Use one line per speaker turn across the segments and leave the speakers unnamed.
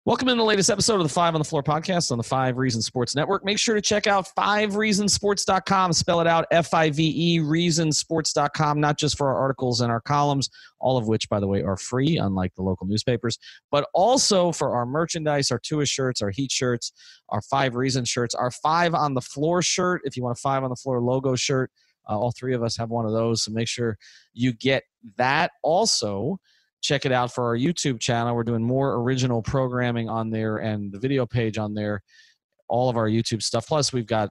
Welcome in the latest episode of the Five on the Floor podcast on the 5 Reasons Sports Network. Make sure to check out 5reasonsports.com. Spell it out, F-I-V-E, reasonsports.com, not just for our articles and our columns, all of which, by the way, are free, unlike the local newspapers, but also for our merchandise, our Tua shirts, our Heat shirts, our 5 Reason shirts, our 5 on the Floor shirt. If you want a 5 on the Floor logo shirt, all 3 of us have one of those, so make sure you get that. Also, check it out for our YouTube channel. We're doing more original programming on there and the video page on there, all of our YouTube stuff. Plus, we've got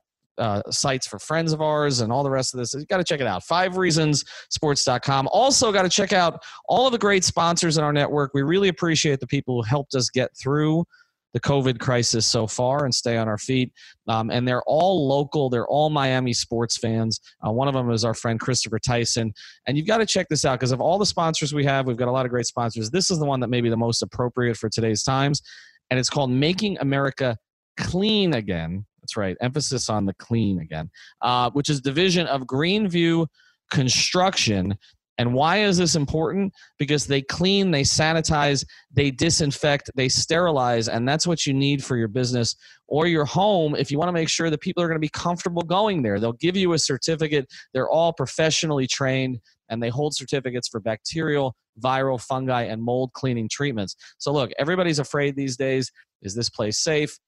sites for friends of ours and all the rest of this. You got to check it out, 5reasonsports.com. Also, got to check out all of the great sponsors in our network. We really appreciate the people who helped us get through the COVID crisis so far and stay on our feet. And they're all local. They're all Miami sports fans. One of them is our friend Christopher Tyson. And you've got to check this out because of all the sponsors we have, we've got a lot of great sponsors. This is the one that may be the most appropriate for today's times. And it's called Making America Clean Again. That's right. Emphasis on the clean again, which is division of Greenview Construction. And why is this important? Because they clean, they sanitize, they disinfect, they sterilize, and that's what you need for your business or your home if you want to make sure that people are going to be comfortable going there. They'll give you a certificate. They're all professionally trained, and they hold certificates for bacterial, viral, fungi, and mold cleaning treatments. So look, everybody's afraid these days. Is this place safe?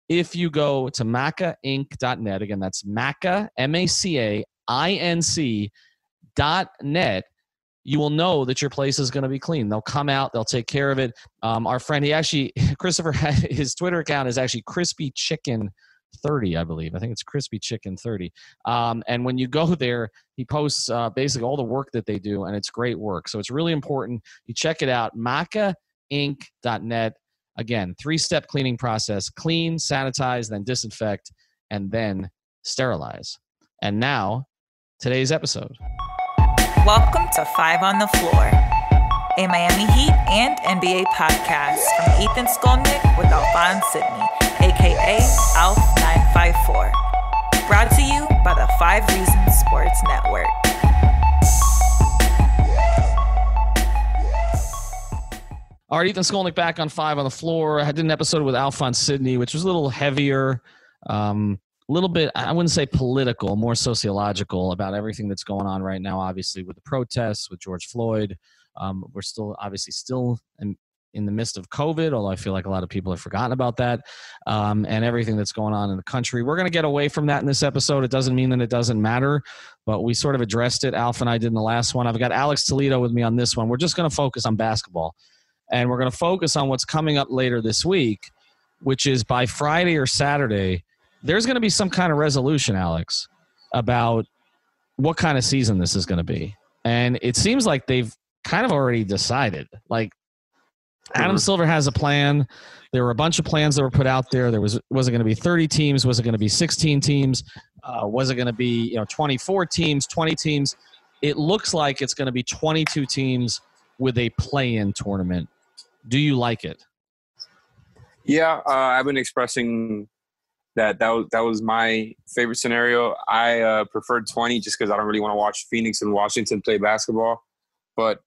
If you go to macainc.net, again, that's Maca, MACAINC.net, you will know that your place is going to be clean. They'll come out. They'll take care of it. Our friend, Christopher, his Twitter account is actually Crispy Chicken 30, I believe. I think it's Crispy Chicken 30. And when you go there, he posts basically all the work that they do, and it's great work. So it's really important. You check it out, macainc.net. Again, 3-step cleaning process: clean, sanitize, then disinfect, and then sterilize. And now, today's episode.
Welcome to 5 on the Floor, a Miami Heat and NBA podcast from Ethan Skolnick with Alphonse Sidney, a.k.a. Alf954. Brought to you by the 5 Reasons Sports Network.
All right, Ethan Skolnick back on 5 on the Floor. I did an episode with Alphonse Sidney, which was a little heavier, a little bit, I wouldn't say political, more sociological about everything that's going on right now, obviously, with the protests, with George Floyd. We're still in the midst of COVID, although I feel like a lot of people have forgotten about that, and everything that's going on in the country. We're going to get away from that in this episode. It doesn't mean that it doesn't matter, but we sort of addressed it. Alf and I did in the last one. I've got Alex Toledo with me on this one. We're just going to focus on basketball, and we're going to focus on what's coming up later this week, which is by Friday or Saturday, there's going to be some kind of resolution, Alex, about what kind of season this is going to be. And it seems like they've kind of already decided. Like, Adam Silver has a plan. There were a bunch of plans that were put out there. Was it going to be 30 teams? Was it going to be 16 teams? Was it going to be 24 teams, 20 teams? It looks like it's going to be 22 teams with a play-in tournament. Do you like it?
Yeah, I've been expressing that was my favorite scenario. I preferred 20 just because I don't really want to watch Phoenix and Washington play basketball. But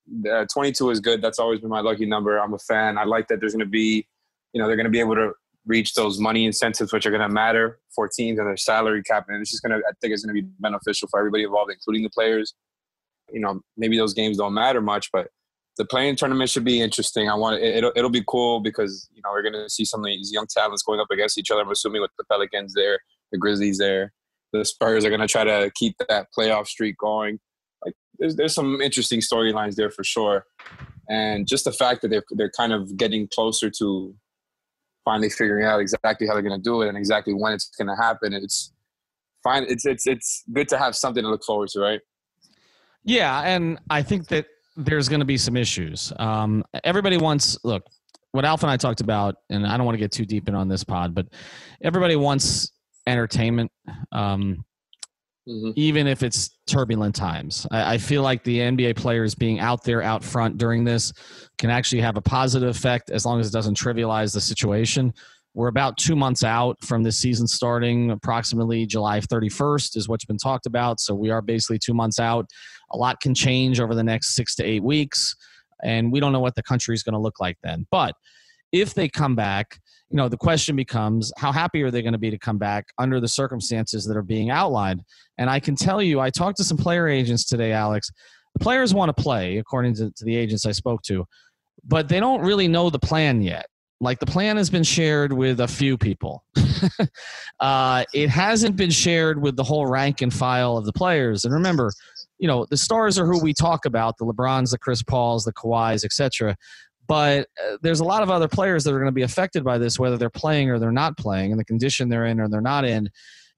22 is good. That's always been my lucky number. I'm a fan. I like that there's going to be, they're going to be able to reach those money incentives, which are going to matter for teams and their salary cap. And it's just I think it's going to be beneficial for everybody involved, including the players. Maybe those games don't matter much, but the play-in tournament should be interesting. It'll be cool because we're gonna see some of these young talents going up against each other. I'm assuming with the Pelicans there, the Grizzlies there, the Spurs are gonna try to keep that playoff streak going. Like there's some interesting storylines there for sure, and just the fact that they're kind of getting closer to finally figuring out exactly how they're gonna do it and exactly when it's gonna happen. It's fine. It's good to have something to look forward to, right?
Yeah, and I think that there's going to be some issues. Everybody wants, look, what Alf and I talked about, and I don't want to get too deep in on this pod, but everybody wants entertainment, even if it's turbulent times. I feel like the NBA players being out there out front during this can actually have a positive effect as long as it doesn't trivialize the situation. We're about 2 months out from this season starting. Approximately July 31st is what's been talked about. So we are basically 2 months out. A lot can change over the next 6 to 8 weeks, and we don't know what the country is going to look like then. But if they come back, the question becomes, how happy are they going to be to come back under the circumstances that are being outlined? And I can tell you, I talked to some player agents today, Alex. The players want to play, according to the agents I spoke to, but they don't really know the plan yet. Like, the plan has been shared with a few people. It hasn't been shared with the whole rank and file of the players. And remember, the stars are who we talk about, the LeBrons, the Chris Pauls, the Kawhis, etc. But there's a lot of other players that are going to be affected by this, whether they're playing or they're not playing, and the condition they're in or they're not in.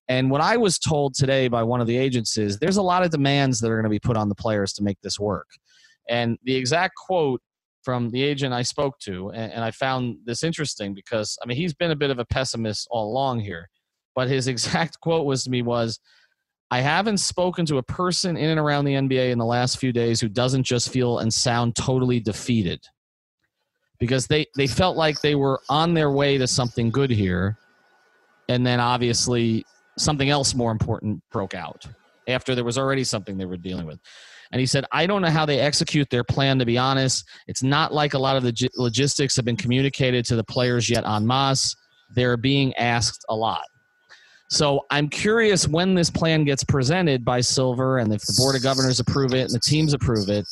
And what I was told today by one of the agents is there's a lot of demands that are going to be put on the players to make this work. And the exact quote from the agent I spoke to, and I found this interesting because, he's been a bit of a pessimist all along here, but his exact quote was, I haven't spoken to a person in and around the NBA in the last few days who doesn't just feel and sound totally defeated. Because they felt like they were on their way to something good here, and then obviously something else more important broke out after there was already something they were dealing with. And he said, I don't know how they execute their plan, to be honest. It's not like a lot of the logistics have been communicated to the players yet en masse. They're being asked a lot. So I'm curious when this plan gets presented by Silver, and if the Board of Governors approve it and the teams approve it,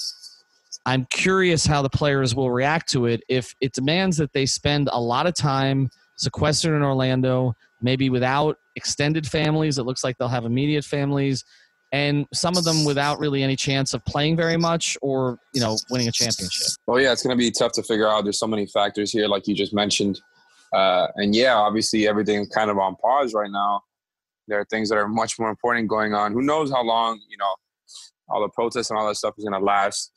I'm curious how the players will react to it if it demands that they spend a lot of time sequestered in Orlando, maybe without extended families. It looks like they'll have immediate families, and some of them without really any chance of playing very much or, winning a championship.
Well, yeah, it's going to be tough to figure out. There's so many factors here, like you just mentioned. And, yeah, obviously everything's kind of on pause right now. There are things that are much more important going on. Who knows how long, all the protests and all that stuff is going to last.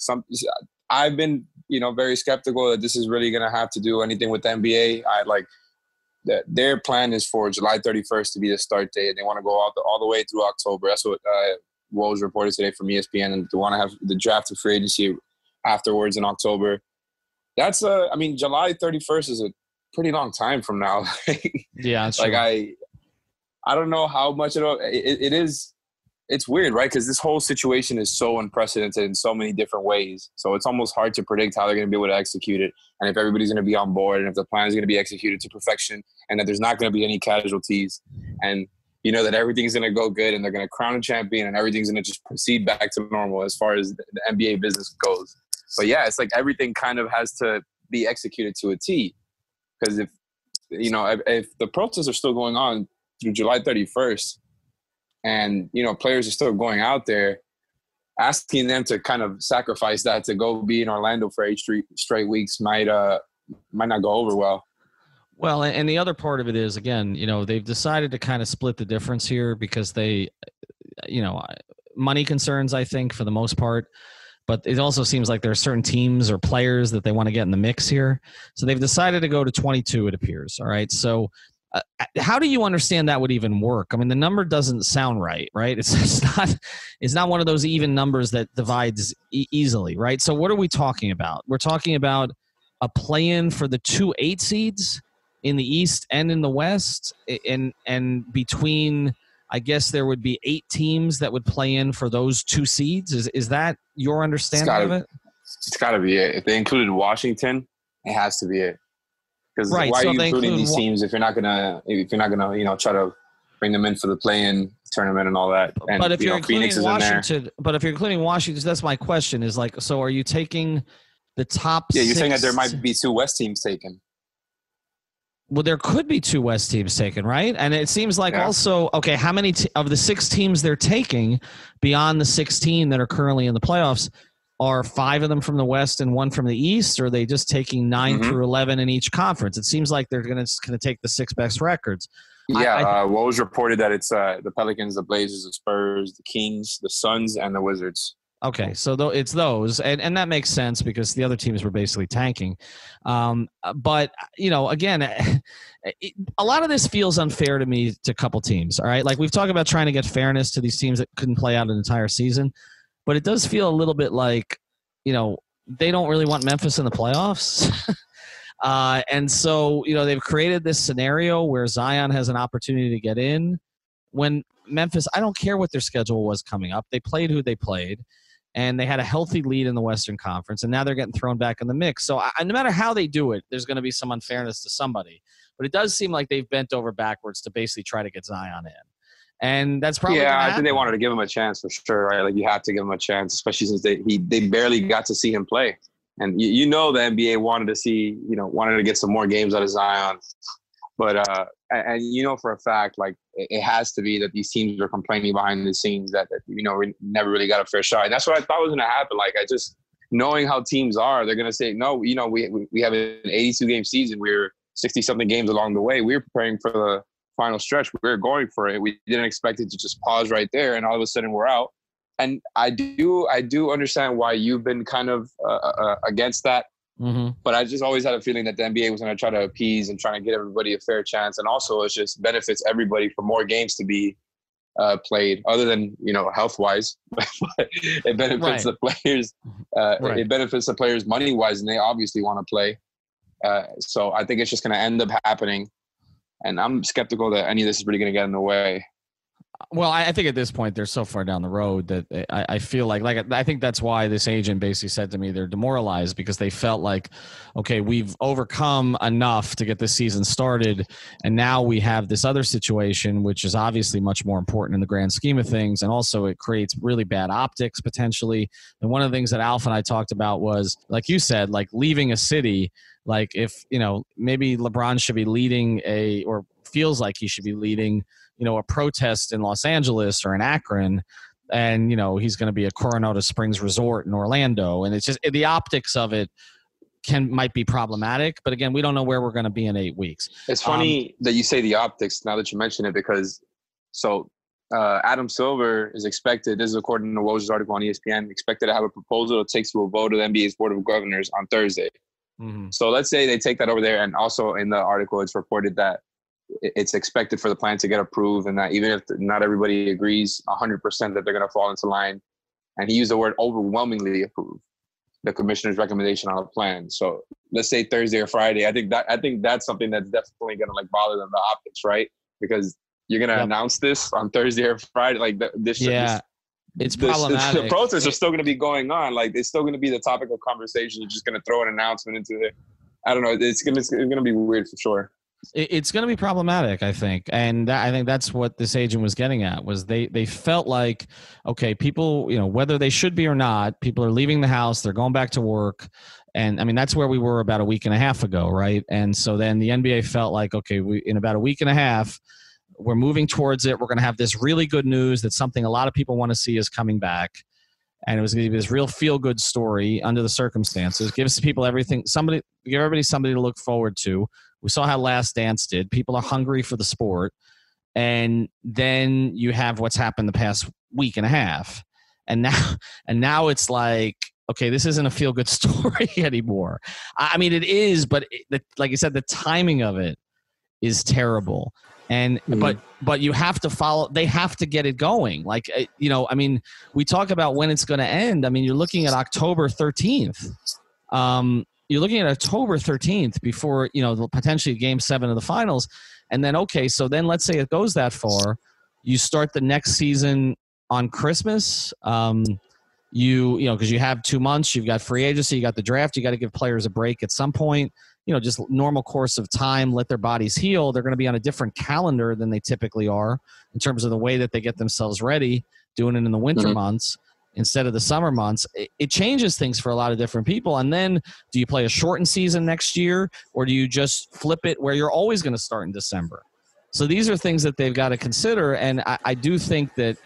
I've been, very skeptical that this is really going to have to do anything with the NBA. Their plan is for July 31st to be the start date. They want to go all the way through October. That's what Woj reported today from ESPN, and they want to have the draft of free agency afterwards in October. That's July 31st is a pretty long time from now.
Yeah, that's
like
true.
I don't know how much it is. It's weird, right? Because this whole situation is so unprecedented in so many different ways. So it's almost hard to predict how they're going to be able to execute it, and if everybody's going to be on board, and if the plan is going to be executed to perfection, and that there's not going to be any casualties, and that everything's going to go good, and they're going to crown a champion, and everything's going to just proceed back to normal as far as the NBA business goes. But yeah, it's like everything kind of has to be executed to a T. Because if the protests are still going on through July 31st, and, players are still going out there, asking them to kind of sacrifice that to go be in Orlando for 8 straight weeks might not go over well.
Well, and the other part of it is, again, they've decided to kind of split the difference here because they, money concerns, I think, for the most part. But it also seems like there are certain teams or players that they want to get in the mix here. So they've decided to go to 22, it appears. All right. So how do you understand that would even work? The number doesn't sound right? It's not one of those even numbers that divides easily, right? So what are we talking about? We're talking about a play-in for the 2 8 seeds in the East and in the West, and between, I guess there would be 8 teams that would play in for those 2 seeds. Is that your understanding of it?
It's got to be it. If they included Washington, it has to be it. Because why are you including these teams if you're not gonna try to bring them in for the play-in tournament and all that? And,
but if you're including
Phoenix is
Washington,
in there.
But if you're including Washington, that's my question. Is like, so are you taking the top?
Yeah, you're
6?
saying that there might be 2 West teams taken.
Well, there could be 2 West teams taken, right? And it seems like also, okay, how many of the 6 teams they're taking beyond the 16 that are currently in the playoffs? Are 5 of them from the West and 1 from the East, or are they just taking 9 through 11 in each conference? It seems like they're going to take the 6 best records.
Yeah, Woj reported that it's the Pelicans, the Blazers, the Spurs, the Kings, the Suns, and the Wizards.
Okay, so it's those, and that makes sense because the other teams were basically tanking. But, again, a lot of this feels unfair to me to a couple teams, all right? Like, we've talked about trying to get fairness to these teams that couldn't play out an entire season. But it does feel a little bit like, they don't really want Memphis in the playoffs. And so, they've created this scenario where Zion has an opportunity to get in. When Memphis, I don't care what their schedule was coming up. They played who they played. and they had a healthy lead in the Western Conference, and now they're getting thrown back in the mix. So no matter how they do it, there's going to be some unfairness to somebody. But it does seem like they've bent over backwards to basically try to get Zion in. And that's probably
I think they wanted to give him a chance for sure, right? Like, you have to give him a chance, especially since they barely got to see him play. And the NBA wanted to get some more games out of Zion. But and for a fact, like, it has to be that these teams are complaining behind the scenes that we never really got a fair shot. And that's what I thought was going to happen. Like, I just, knowing how teams are, they're going to say, no, we have an 82-game season. We're 60-something games along the way. We were preparing for the final stretch. We were going for it. We didn't expect it to just pause right there, and all of a sudden we're out. And I do understand why you've been kind of against that. Mm-hmm. But I just always had a feeling that the NBA was going to try to appease and try to get everybody a fair chance. And also, it just benefits everybody for more games to be played, other than, health-wise. It benefits the players. It benefits the players money-wise, and they obviously want to play. So I think it's just going to end up happening. And I'm skeptical that any of this is really going to get in the way.
Well, I think at this point they're so far down the road that I feel like I think that's why this agent basically said to me they're demoralized, because they felt like, okay, we've overcome enough to get this season started, and now we have this other situation, which is obviously much more important in the grand scheme of things, and also it creates really bad optics potentially. And one of the things that Alf and I talked about was, like you said, like leaving a city. Like, if maybe LeBron should be leading or feels like he should be leading a protest in Los Angeles or in Akron, and he's going to be at Coronado Springs Resort in Orlando, and it's just the optics of it might be problematic. But again, we don't know where we're going to be in 8 weeks.
It's funny that you say the optics now that you mention it, because Adam Silver is expected, this is according to Woj's article on ESPN, expected to have a proposal that takes to a vote of the NBA's Board of Governors on Thursday. Mm-hmm. So let's say they take that over there, and also in the article it's reported that it's expected for the plan to get approved, and that even if not everybody agrees 100% that they're going to fall into line, and he used the word overwhelmingly approve the commissioner's recommendation on the plan. So let's say Thursday or Friday. I think that's something that's definitely going to bother them, the optics, right? Because you're going to announce this on Thursday or Friday,
it's problematic.
The protests are still going to be going on. Like, it's still going to be the topic of conversation. You're just going to throw an announcement into it. I don't know. It's going to be weird for sure.
It's going to be problematic, I think. And I think that's what this agent was getting at, was they felt like, okay, people, whether they should be or not, people are leaving the house, they're going back to work. And I mean, that's where we were about a week and a half ago, right? And so then the NBA felt like, okay, in about a week and a half, we're moving towards it. We're going to have this really good news that something a lot of people want to see is coming back. And it was going to be this real feel-good story under the circumstances. Gives people everything, give everybody somebody to look forward to. We saw how Last Dance did. People are hungry for the sport. And then you have what's happened the past week and a half. And now it's like, okay, this isn't a feel-good story anymore. I mean, it is, but like you said, the timing of it is terrible. And but you have to follow. They have to get it going. Like, I mean, we talk about when it's going to end. I mean, you're looking at October 13th. You're looking at October 13th before potentially Game 7 of the finals, and then so then let's say it goes that far. You start the next season on Christmas. Because you have 2 months. You've got free agency. You got the draft. You got to give players a break at some point. Just normal course of time, let their bodies heal. They're going to be on a different calendar than they typically are in terms of the way that they get themselves ready, doing it in the winter months instead of the summer months. It changes things for a lot of different people. And then do you play a shortened season next year, or do you just flip it where you're always going to start in December? So these are things that they've got to consider. And I do think that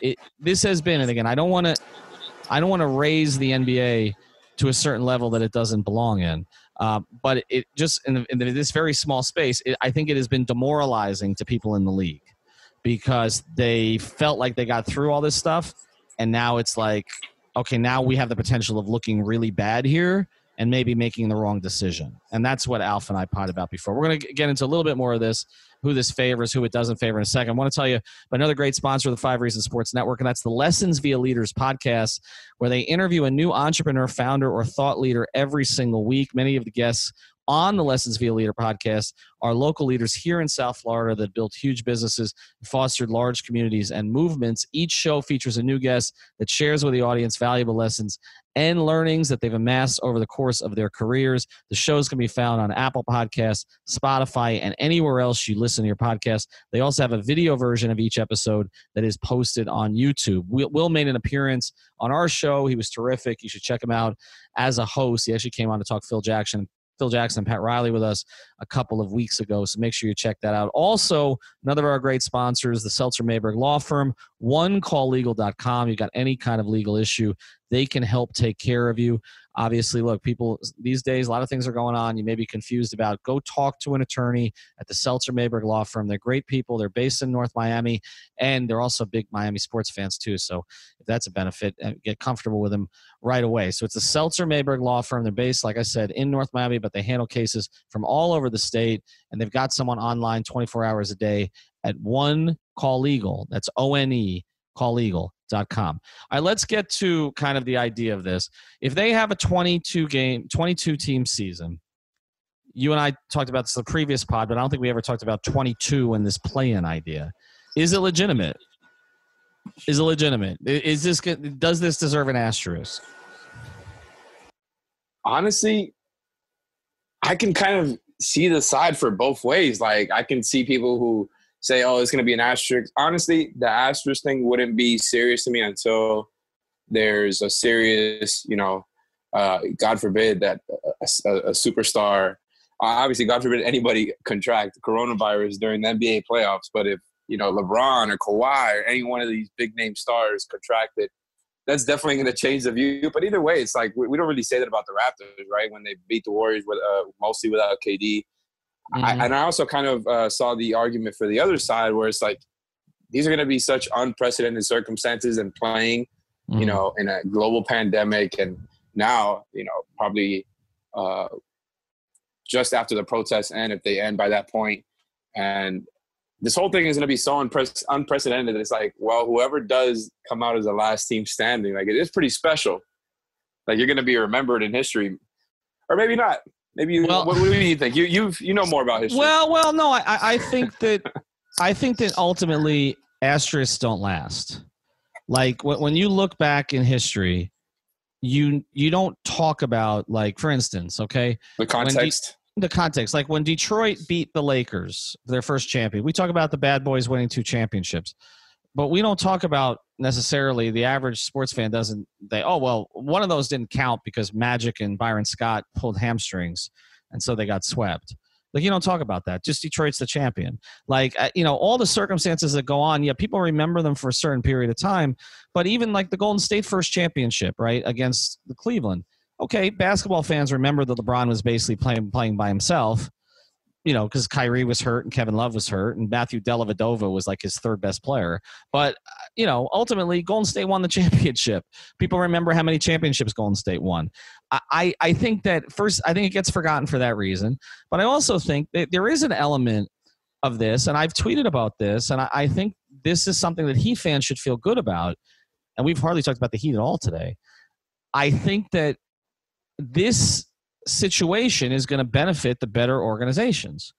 this has been, and again, I don't want to raise the NBA to a certain level that it doesn't belong in. But it just in this very small space, I think it has been demoralizing to people in the league, because they felt like they got through all this stuff, and now it's like, okay, now we have the potential of looking really bad here and maybe making the wrong decision. And that's what Alf and I potted about before. We're going to get into a little bit more of this, who this favors, who it doesn't favor in a second. I want to tell you about another great sponsor of the 5 Reasons Sports Network, and that's the Lessons via Leaders podcast, where they interview a new entrepreneur, founder, or thought leader every single week. Many of the guests on the Lessons Via Leader podcast are local leaders here in South Florida that built huge businesses, fostered large communities and movements. Each show features a new guest that shares with the audience valuable lessons and learnings that they've amassed over the course of their careers. The shows can be found on Apple Podcasts, Spotify, and anywhere else you listen to your podcast. They also have a video version of each episode that is posted on YouTube. Will made an appearance on our show. He was terrific. You should check him out as a host. He actually came on to talk Phil Jackson and Pat Riley with us a couple of weeks ago, so make sure you check that out. Also, another of our great sponsors, the Seltzer Mayberg Law Firm, onecalllegal.com. You got any kind of legal issue, they can help take care of you. Obviously, look, people these days, a lot of things are going on you may be confused about. Go talk to an attorney at the Seltzer Mayberg Law Firm. They're great people. They're based in North Miami, and they're also big Miami sports fans too. So if that's a benefit, get comfortable with them right away. So it's the Seltzer Mayberg Law Firm. They're based, like I said, in North Miami, but they handle cases from all over the state, and they've got someone online 24 hours a day at One Call Legal. That's ONE calllegal.com. All right, let's get to kind of the idea of this. If they have a 22-team season, you and I talked about this in the previous pod, but I don't think we ever talked about 22 and this play-in idea. Is it legitimate? Is this does this deserve an asterisk?
Honestly, I can kind of see the side for both ways. Like, I can see people who say, oh, it's going to be an asterisk. Honestly, the asterisk thing wouldn't be serious to me until there's a serious, God forbid that a superstar, obviously, God forbid anybody contract coronavirus during the NBA playoffs. But if, LeBron or Kawhi or any one of these big name stars contracted, that's definitely going to change the view. But either way, it's like we don't really say that about the Raptors, right? When they beat the Warriors with mostly without KD. Mm-hmm. I also kind of saw the argument for the other side where it's like these are going to be such unprecedented circumstances and playing, in a global pandemic. And now, probably just after the protests end, if they end by that point. And this whole thing is going to be so unprecedented that it's like, well, whoever does come out as the last team standing, like it is pretty special. Like you're going to be remembered in history. Or maybe not. Maybe what do you think? You know more about history.
Well, no. I think that ultimately asterisks don't last. Like when you look back in history, you don't talk about, like, for instance, okay,
the context.
Like when Detroit beat the Lakers, their first champion. We talk about the Bad Boys winning 2 championships, but we don't talk about necessarily the average sports fan doesn't. One of those didn't count because Magic and Byron Scott pulled hamstrings, and so they got swept. Like, you don't talk about that. Just Detroit's the champion. Like, all the circumstances that go on, yeah, people remember them for a certain period of time. But even like the Golden State first championship, right, against the Cleveland. Okay, basketball fans remember that LeBron was basically playing by himself, because Kyrie was hurt and Kevin Love was hurt and Matthew Dellavedova was like his third best player. But, ultimately Golden State won the championship. People remember how many championships Golden State won. I think that first, I think it gets forgotten for that reason. But I also think that there is an element of this, and I've tweeted about this, and I think this is something that Heat fans should feel good about. And we've hardly talked about the Heat at all today. I think that this situation is going to benefit the better organizations.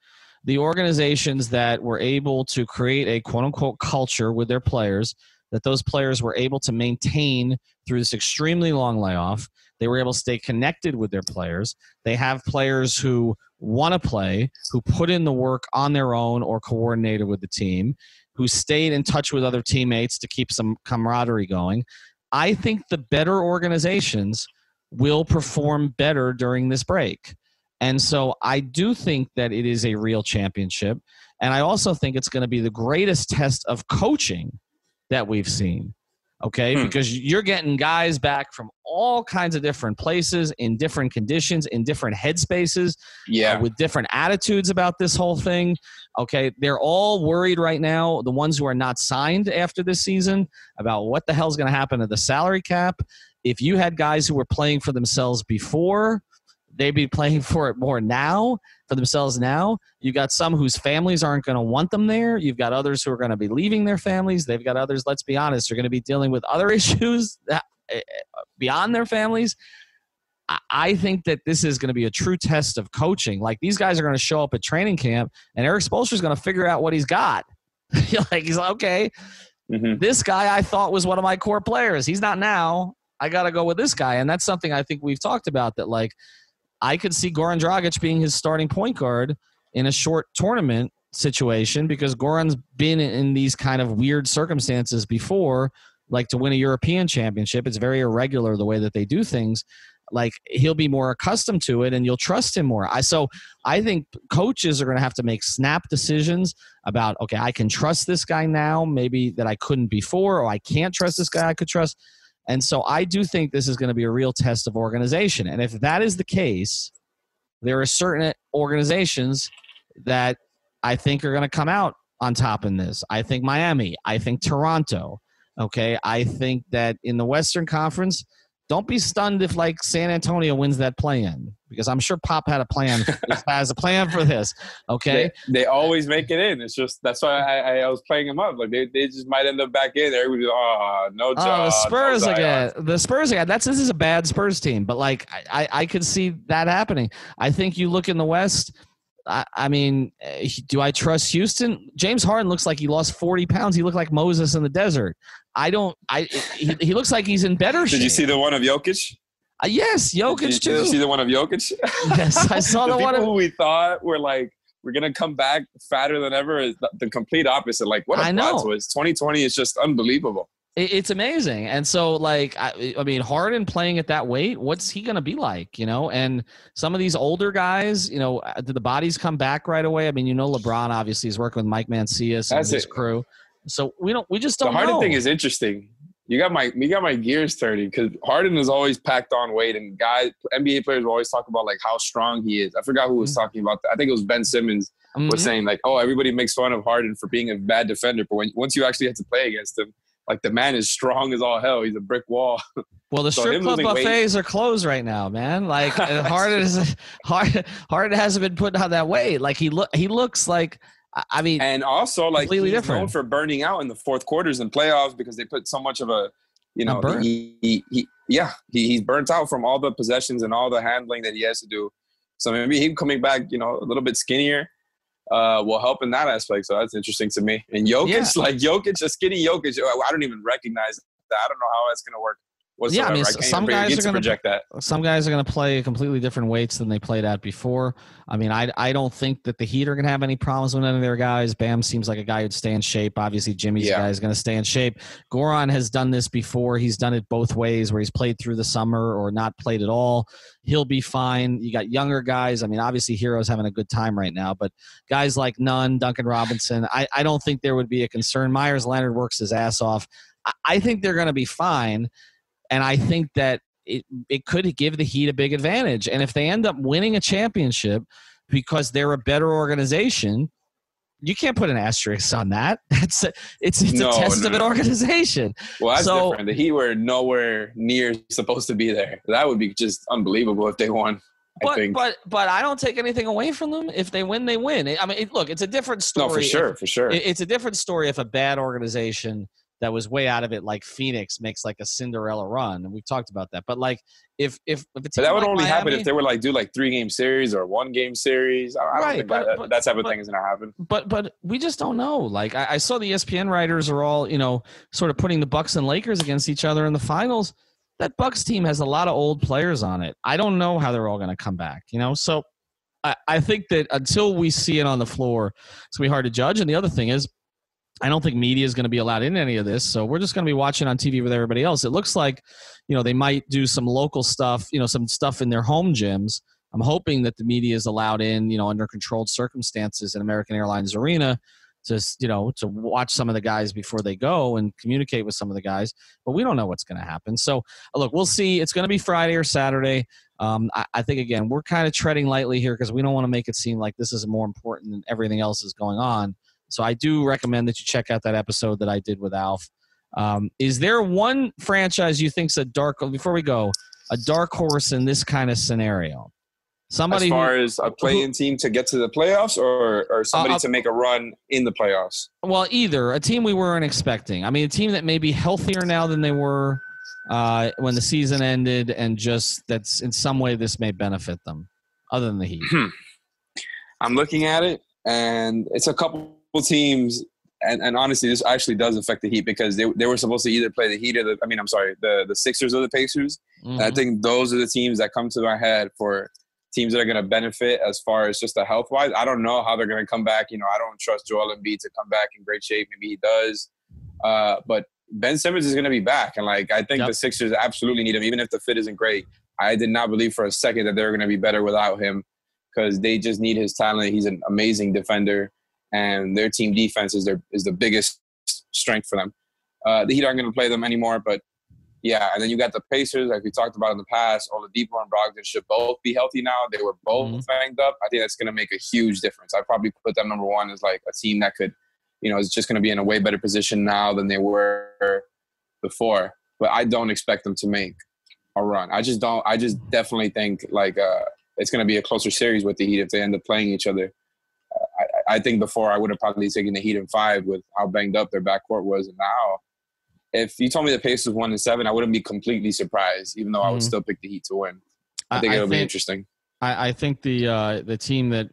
The organizations that were able to create a quote-unquote culture with their players, that those players were able to maintain through this extremely long layoff. They were able to stay connected with their players. They have players who want to play, who put in the work on their own or coordinated with the team, who stayed in touch with other teammates to keep some camaraderie going. I think the better organizations will perform better during this break. And so I do think that it is a real championship. And I also think it's going to be the greatest test of coaching that we've seen. Okay? Because you're getting guys back from all kinds of different places, in different conditions, in different headspaces, with different attitudes about this whole thing. Okay? They're all worried right now, the ones who are not signed after this season, about what the hell's going to happen to the salary cap. If you had guys who were playing for themselves before, they'd be playing for it more now, for themselves now. You've got some whose families aren't going to want them there. You've got others who are going to be leaving their families. They've got others, let's be honest, are going to be dealing with other issues beyond their families. I think that this is going to be a true test of coaching. Like, these guys are going to show up at training camp, and Eric Spoelstra is going to figure out what he's got. He's like, okay, this guy I thought was one of my core players. He's not now. I got to go with this guy. And that's something I think we've talked about, that, like, I could see Goran Dragic being his starting point guard in a short tournament situation, because Goran's been in these kind of weird circumstances before, like to win a European championship. It's very irregular the way that they do things. Like, he'll be more accustomed to it, and you'll trust him more. So I think coaches are going to have to make snap decisions about, okay, I can trust this guy now, maybe that I couldn't before, or I can't trust this guy I could trust. And so I do think this is going to be a real test of organization. And if that is the case, there are certain organizations that I think are going to come out on top in this. I think Miami. I think Toronto. Okay, I think that in the Western Conference, don't be stunned if, like, San Antonio wins that play-in, because I'm sure Pop had a plan. Has a plan for this. Okay,
they always make it in. It's just that's why I was playing them up. Like, they just might end up back in. Everybody's no job.
The Spurs again. The Spurs again. This is a bad Spurs team, but, like, I could see that happening. I think you look in the West. I mean, do I trust Houston? James Harden looks like he lost 40 pounds. He looked like Moses in the desert. He looks like he's in better shape.
Did you see the one of Jokic?
Yes, Jokic too.
Did you see the one of Jokic?
Yes, I saw the one.
People who we thought were like, we're going to come back fatter than ever is the complete opposite. Like, what a plot twist. 2020 is just unbelievable.
It's amazing. And so, like, I mean, Harden playing at that weight, what's he going to be like, you know? And some of these older guys, you know, did the bodies come back right away? I mean, you know, LeBron obviously is working with Mike Mancias and his crew. So we just don't know.
The Harden thing is interesting. You got my gears turning, because Harden is always packed on weight, and NBA players will always talk about, like, how strong he is. I forgot who was talking about that. I think it was Ben Simmons was saying, like, oh, everybody makes fun of Harden for being a bad defender, but once you actually have to play against him, like, the man is strong as all hell. He's a brick wall.
Well, the strip club buffets are closed right now, man. Like, Harden hasn't been putting on that weight. Like, he looks like, I mean,
and also, like,
completely
he's
different.
known for burning out in the fourth quarters and playoffs, because they put so much of a, you know, he's burnt out from all the possessions and all the handling that he has to do. So maybe him coming back, you know, a little bit skinnier, will help in that aspect. So that's interesting to me. And Jokic, a skinny Jokic, I don't even recognize that. I don't know how that's going to work whatsoever.
Yeah, I mean, some guys are going to play completely different weights than they played at before. I mean, I don't think that the Heat are going to have any problems with any of their guys. Bam seems like a guy who'd stay in shape. Obviously, Jimmy's a guy who's going to stay in shape. Goran has done this before. He's done it both ways, where he's played through the summer or not played at all. He'll be fine. You got younger guys. I mean, obviously, Hero's having a good time right now, but guys like Nunn, Duncan Robinson, I don't think there would be a concern. Myers Leonard works his ass off. I think they're going to be fine. And I think that it could give the Heat a big advantage. And if they end up winning a championship because they're a better organization, you can't put an asterisk on that. It's a test of an organization.
Well, that's different. The Heat were nowhere near supposed to be there. That would be just unbelievable if they won.
But I don't take anything away from them. If they win, they win. I mean, look, it's a different story.
No, for sure.
It's a different story if a bad organization that was way out of it, like Phoenix, makes like a Cinderella run, and we've talked about that. But like, if it's
that would only happen if they were like do like 3-game series or 1-game series. I don't think that type of thing is going to happen.
But we just don't know. Like I saw the ESPN writers are all sort of putting the Bucks and Lakers against each other in the finals. That Bucks team has a lot of old players on it. I don't know how they're all going to come back. So I think that until we see it on the floor, it's going to be hard to judge. And the other thing is, I don't think media is going to be allowed in any of this, so we're just going to be watching on TV with everybody else. It looks like, they might do some local stuff, some stuff in their home gyms. I'm hoping that the media is allowed in, under controlled circumstances in American Airlines Arena to watch some of the guys before they go and communicate with some of the guys. But we don't know what's going to happen. So, look, we'll see. It's going to be Friday or Saturday. I think, again, we're kind of treading lightly here because we don't want to make it seem like this is more important than everything else is going on. So I do recommend that you check out that episode that I did with Alf. Is there one franchise you think's before we go, a dark horse in this kind of scenario? Somebody
as far as a play-in team to get to the playoffs or somebody to make a run in the playoffs?
Well, either. A team we weren't expecting. I mean, a team that may be healthier now than they were when the season ended, and just that's in some way this may benefit them, other than the Heat?
I'm looking at it, and it's a couple teams, and honestly, this actually does affect the Heat because they were supposed to either play the Heat or the Sixers or the Pacers.
Mm-hmm.
And I think those are the teams that come to my head for teams that are going to benefit as far as just the health-wise. I don't know how they're going to come back. I don't trust Joel Embiid to come back in great shape. Maybe he does. But Ben Simmons is going to be back. And, I think the Sixers absolutely need him, even if the fit isn't great. I did not believe for a second that they were going to be better without him because they just need his talent. He's an amazing defender, and their team defense is the biggest strength for them. The Heat aren't going to play them anymore, but yeah. And then you got the Pacers, like we talked about in the past. Oladipo and Brogdon should both be healthy now. They were both banged up. I think that's going to make a huge difference. I'd probably put them number one as a team that could, is just going to be in a way better position now than they were before. But I don't expect them to make a run. I just don't. I just definitely think it's going to be a closer series with the Heat if they end up playing each other. I think before I would have probably taken the Heat in 5 with how banged up their backcourt was. And now, if you told me the Pacers 1-7, I wouldn't be completely surprised, even though I would still pick the Heat to win. I think it'll be interesting.
I think the team that,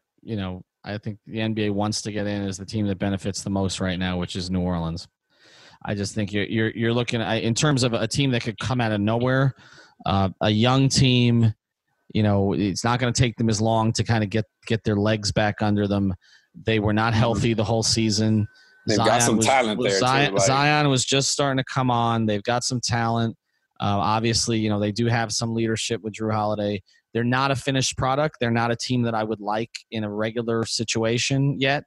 I think the NBA wants to get in is the team that benefits the most right now, which is New Orleans. I just think you're looking at, in terms of a team that could come out of nowhere, a young team. It's not going to take them as long to kind of get their legs back under them. They were not healthy the whole season.
They've got some talent there.
Zion was just starting to come on. They've got some talent. Obviously, they do have some leadership with Drew Holiday. They're not a finished product. They're not a team that I would like in a regular situation yet.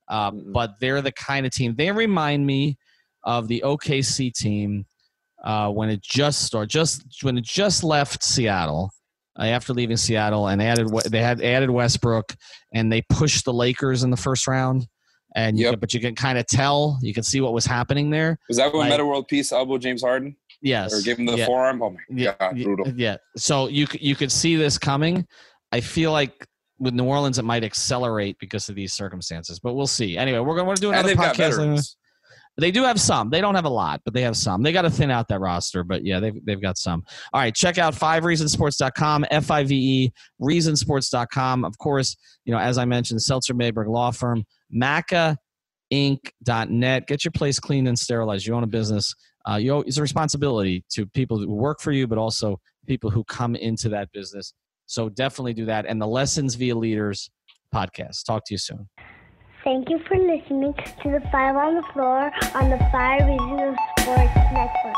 But they're the kind of team. They remind me of the OKC team when it just left Seattle. After leaving Seattle, and they had added Westbrook, and they pushed the Lakers in the first round. And but you can kind of tell, you can see what was happening there.
Was that when Meta World Peace elbowed James Harden?
Yes.
Or gave him the forearm? Oh my God, brutal.
Yeah. So you could see this coming. I feel like with New Orleans, it might accelerate because of these circumstances, but we'll see. Anyway, we're going to do another podcast. They do have some. They don't have a lot, but they have some. They got to thin out that roster, but yeah, they've got some. All right, check out 5reasonsports.com, FIVE, reasonsports.com. Of course, as I mentioned, Seltzer Mayberg Law Firm, macainc.net. Get your place cleaned and sterilized. You own a business. It's a responsibility to people who work for you, but also people who come into that business. So definitely do that. And the Lessons Via Leaders podcast. Talk to you soon.
Thank you for listening to the 5 on the Floor on the 5 Reasons Sports Network.